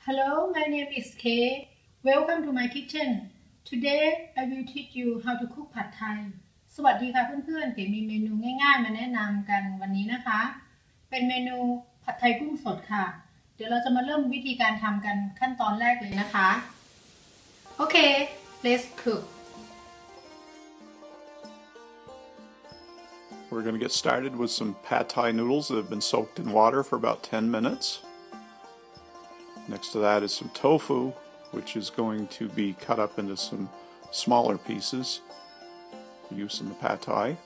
Hello, my name is Kae. Welcome to my kitchen. Today I will teach you how to cook Pad Thai สวัสดีค่ะเพื่อนๆเก๋มีเมนูง่ายๆมาแนะนำกันวันนี้นะคะเป็นเมนูผัดไทยกุ้งสดค่ะเดี๋ยวเราจะมาเริ่มวิธีการทำกันขั้นตอนแรกเลยนะคะ Okay, let's cook. We're going to get started with some pad thai noodles that have been soaked in water for about 10 minutes. Next to that is some tofu, which is going to be cut up into some smaller pieces for use in the pad thai.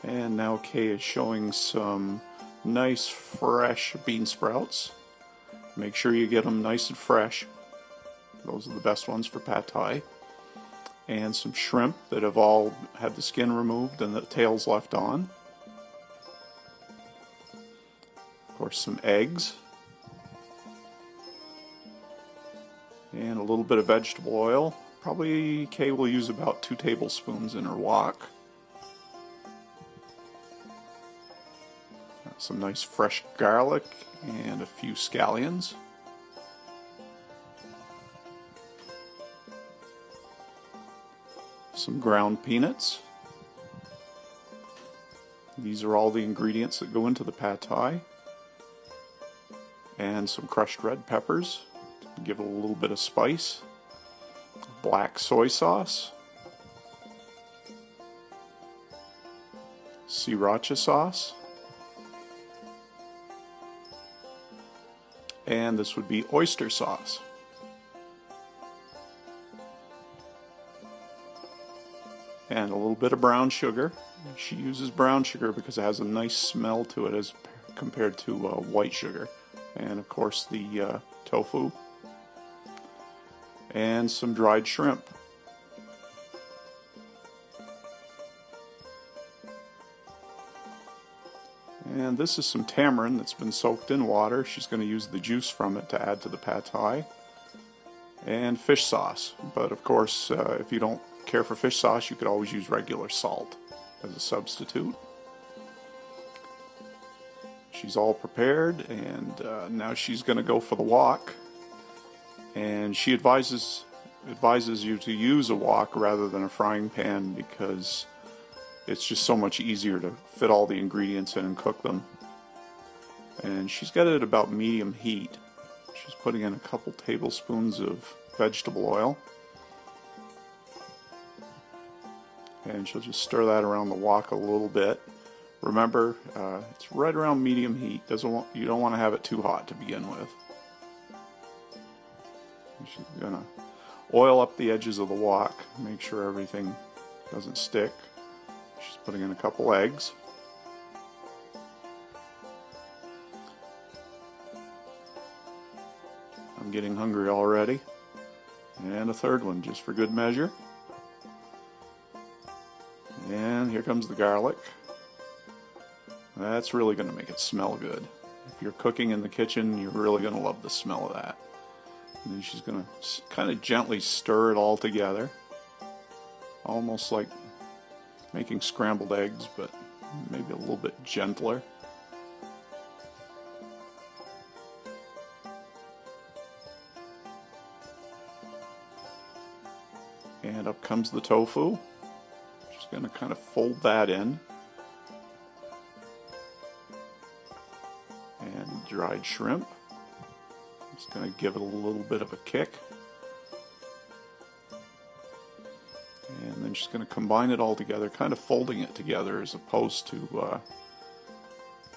And now Kay is showing some nice fresh bean sprouts. Make sure you get them nice and fresh. Those are the best ones for pad thai. And some shrimp that have all had the skin removed and the tails left on. Of course, some eggs. And a little bit of vegetable oil. Probably Kay will use about 2 tablespoons in her wok. Some nice fresh garlic and a few scallions. Some ground peanuts. These are all the ingredients that go into the pad thai. And some crushed red peppers. Give it a little bit of spice. Black soy sauce. Sriracha sauce. And this would be oyster sauce. And a little bit of brown sugar. She uses brown sugar because it has a nice smell to it as compared to white sugar. And of course the tofu. And some dried shrimp. And this is some tamarind that's been soaked in water. She's going to use the juice from it to add to the pad thai. And fish sauce. But of course, if you don't care for fish sauce, you could always use regular salt as a substitute. She's all prepared, and now she's going to go for the wok. And she advises you to use a wok rather than a frying pan because it's just so much easier to fit all the ingredients in and cook them. And she's got it at about medium heat. She's putting in a couple tablespoons of vegetable oil. And she'll just stir that around the wok a little bit. Remember, it's right around medium heat. You don't want to have it too hot to begin with. She's going to oil up the edges of the wok, make sure everything doesn't stick. She's putting in a couple eggs. I'm getting hungry already. And a third one just for good measure. And here comes the garlic. That's really going to make it smell good. If you're cooking in the kitchen, you're really going to love the smell of that. And then she's going to kind of gently stir it all together. Almost like making scrambled eggs, but maybe a little bit gentler. And up comes the tofu. She's going to kind of fold that in. And dried shrimp. Just going to give it a little bit of a kick. And then she's going to combine it all together, kind of folding it together as opposed to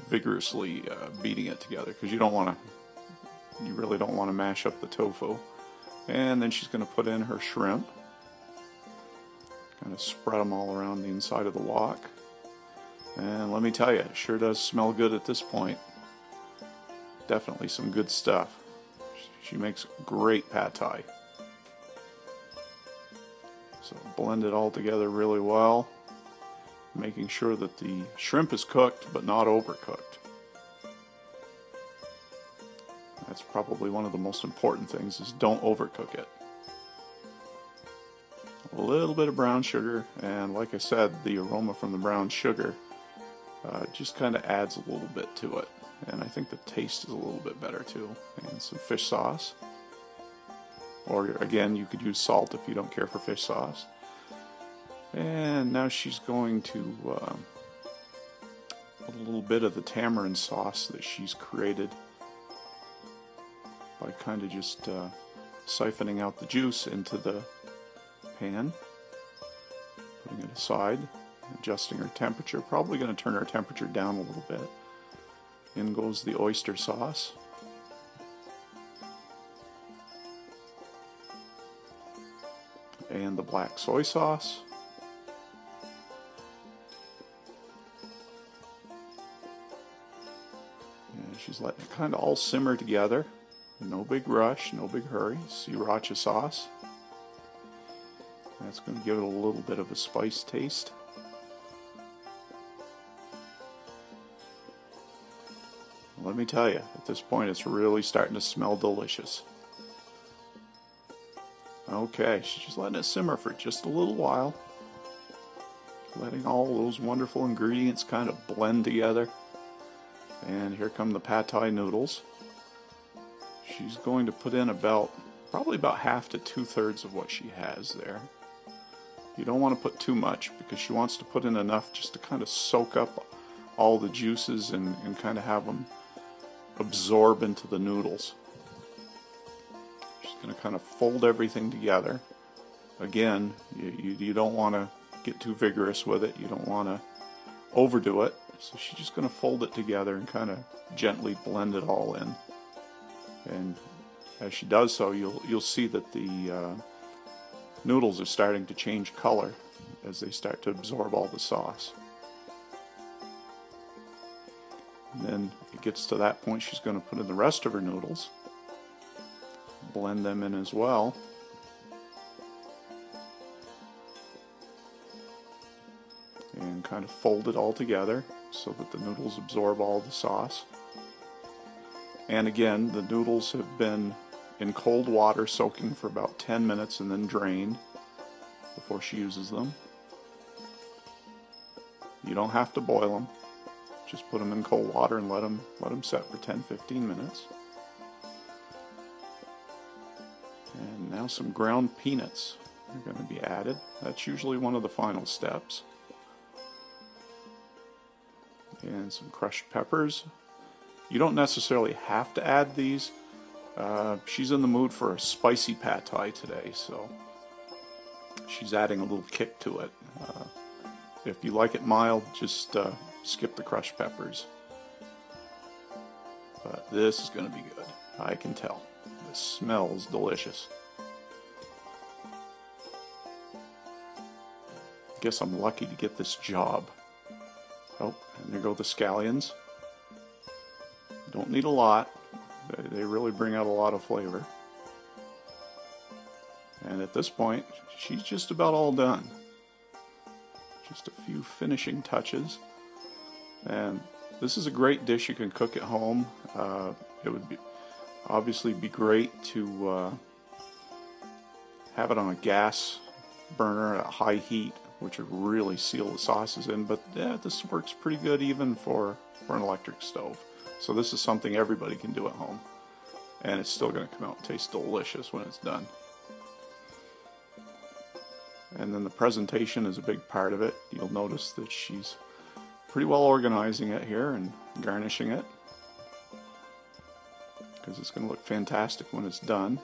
vigorously beating it together, because you really don't want to mash up the tofu. And then she's going to put in her shrimp. Kind of spread them all around the inside of the wok. And let me tell you, it sure does smell good at this point. Definitely some good stuff. She makes great pad thai. So blend it all together really well, making sure that the shrimp is cooked but not overcooked. That's probably one of the most important things, is don't overcook it. A little bit of brown sugar, and like I said, the aroma from the brown sugar just kind of adds a little bit to it. and I think the taste is a little bit better too. And some fish sauce. Or again, you could use salt if you don't care for fish sauce. And now she's going to put a little bit of the tamarind sauce that she's created by kind of just siphoning out the juice into the pan, putting it aside, adjusting her temperature. Probably going to turn her temperature down a little bit. In goes the oyster sauce. And the black soy sauce. And she's letting it kind of all simmer together. No big rush, no big hurry. Sriracha sauce. That's going to give it a little bit of a spice taste. Let me tell you, at this point it's really starting to smell delicious. Okay, she's just letting it simmer for just a little while. Letting all those wonderful ingredients kind of blend together. And here come the pad thai noodles. She's going to put in probably about half to 2/3 of what she has there. You don't want to put too much because she wants to put in enough just to kind of soak up all the juices and kind of have them absorb into the noodles. She's going to kind of fold everything together. Again, you don't want to get too vigorous with it. You don't want to overdo it. So she's just going to fold it together and kind of gently blend it all in. And as she does so, you'll see that the noodles are starting to change color as they start to absorb all the sauce. And then it gets to that point, she's going to put in the rest of her noodles, blend them in as well. And kind of fold it all together so that the noodles absorb all the sauce. And again, the noodles have been in cold water soaking for about 10 minutes and then drained before she uses them. You don't have to boil them. Just put them in cold water and let them set for 10-15 minutes. And now some ground peanuts are going to be added. That's usually one of the final steps. And some crushed peppers. You don't necessarily have to add these. She's in the mood for a spicy pad thai today, so she's adding a little kick to it. If you like it mild, just skip the crushed peppers. But this is going to be good. I can tell. It smells delicious. Guess I'm lucky to get this job. Oh, and there go the scallions. Don't need a lot. They really bring out a lot of flavor. And at this point, she's just about all done. Just a few finishing touches. And this is a great dish you can cook at home. It would obviously be great to have it on a gas burner at high heat, which would really seal the sauces in. But yeah, this works pretty good even for an electric stove. So this is something everybody can do at home. And it's still going to come out and taste delicious when it's done. And then the presentation is a big part of it. You'll notice that she's pretty well organizing it here and garnishing it, because it's going to look fantastic when it's done.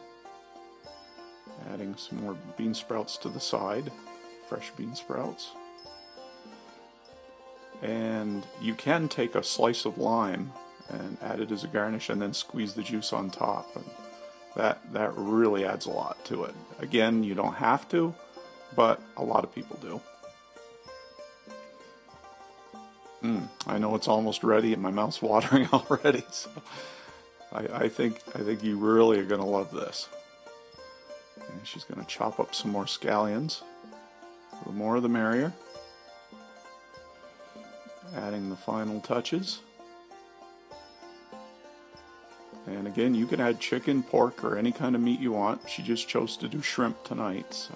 Adding some more bean sprouts to the side, fresh bean sprouts. And you can take a slice of lime and add it as a garnish and then squeeze the juice on top. And that really adds a lot to it. Again, you don't have to, but a lot of people do. I know it's almost ready and my mouth's watering already, so I think you really are going to love this. And she's going to chop up some more scallions. The more the merrier. Adding the final touches. And again, you can add chicken, pork, or any kind of meat you want. She just chose to do shrimp tonight, so.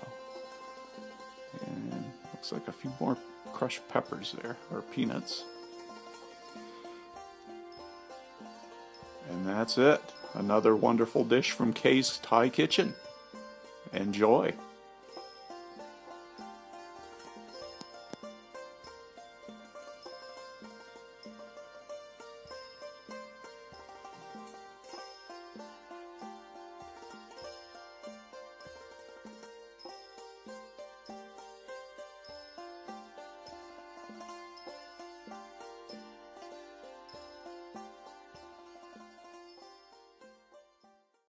And looks like a few more crushed peppers there, or peanuts. And that's it. Another wonderful dish from Kae's Thai Kitchen. Enjoy.